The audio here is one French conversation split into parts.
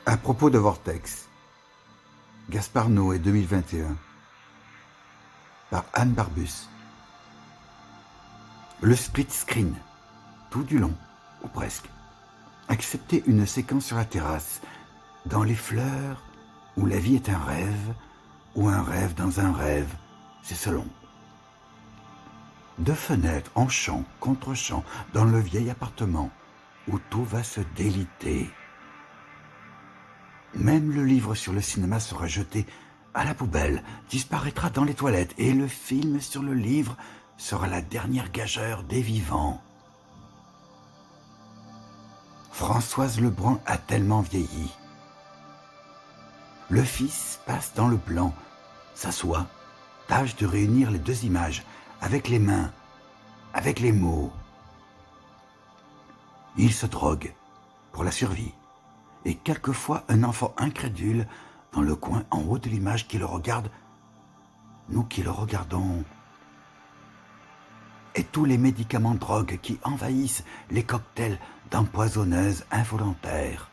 À propos de Vortex, Gaspard Noé 2021, par Anne Barbus. Le split screen, tout du long, ou presque, excepté une séquence sur la terrasse, dans les fleurs, où la vie est un rêve, ou un rêve dans un rêve, c'est selon. Deux fenêtres en champ contre champ dans le vieil appartement, où tout va se déliter. Même le livre sur le cinéma sera jeté à la poubelle, disparaîtra dans les toilettes, et le film sur le livre sera la dernière gageure des vivants. Françoise Lebrun a tellement vieilli. Le fils passe dans le plan, s'assoit, tâche de réunir les deux images, avec les mains, avec les mots. Il se drogue pour la survie. Et quelquefois un enfant incrédule dans le coin en haut de l'image qui le regarde, nous qui le regardons. Et tous les médicaments drogues qui envahissent les cocktails d'empoisonneuses involontaires.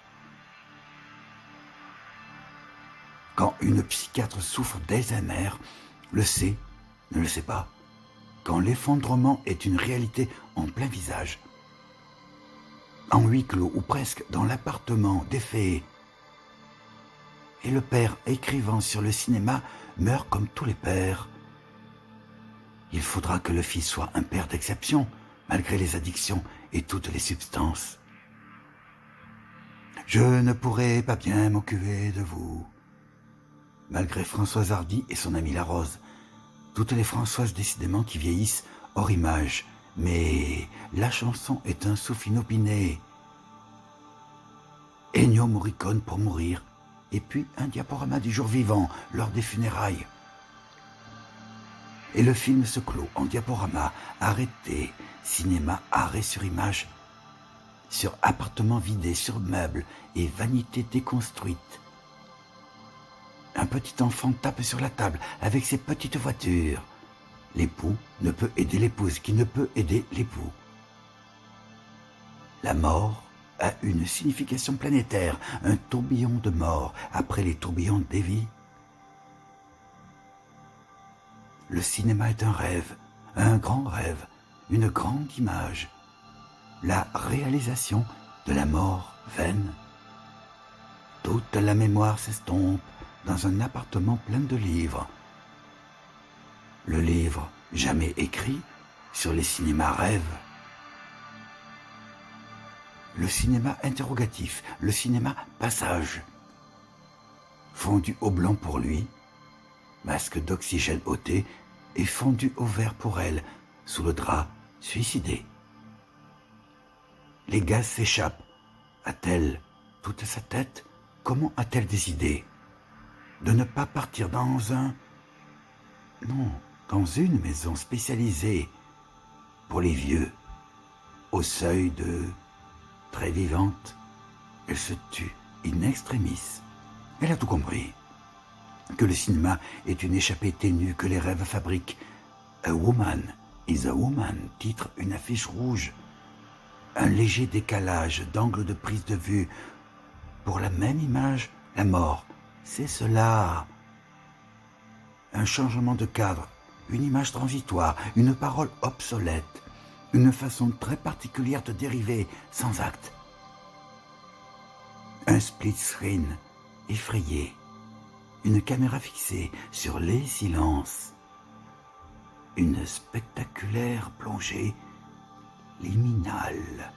Quand une psychiatre souffre d'Alzheimer, le sait, ne le sait pas. Quand l'effondrement est une réalité en plein visage. En huis clos ou presque dans l'appartement des fées. Et le père écrivant sur le cinéma meurt comme tous les pères. Il faudra que le fils soit un père d'exception, malgré les addictions et toutes les substances. Je ne pourrai pas bien m'occuper de vous. Malgré Françoise Hardy et son amie La Rose, toutes les Françoises décidément qui vieillissent hors image. Mais la chanson est un souffle inopiné. Ennio Morricone pour mourir, et puis un diaporama du jour vivant lors des funérailles. Et le film se clôt en diaporama, arrêté, cinéma, arrêt sur image, sur appartement vidé, sur meubles et vanité déconstruite. Un petit enfant tape sur la table avec ses petites voitures. L'époux ne peut aider l'épouse qui ne peut aider l'époux. La mort a une signification planétaire, un tourbillon de mort après les tourbillons des vies. Le cinéma est un rêve, un grand rêve, une grande image, la réalisation de la mort vaine. Toute la mémoire s'estompe dans un appartement plein de livres. Le livre jamais écrit sur les cinémas rêves. Le cinéma interrogatif, le cinéma passage. Fondu au blanc pour lui, masque d'oxygène ôté, et fondu au vert pour elle, sous le drap suicidé. Les gaz s'échappent. A-t-elle toute sa tête? Comment a-t-elle des idées? De ne pas partir dans un... Non, dans une maison spécialisée pour les vieux, au seuil de très vivante, elle se tue in extremis. Elle a tout compris, que le cinéma est une échappée ténue que les rêves fabriquent. A woman is a woman, titre une affiche rouge. Un léger décalage d'angle de prise de vue. Pour la même image, la mort, c'est cela. Un changement de cadre, une image transitoire, une parole obsolète, une façon très particulière de dériver sans acte. Un split screen effrayé, une caméra fixée sur les silences, une spectaculaire plongée liminale.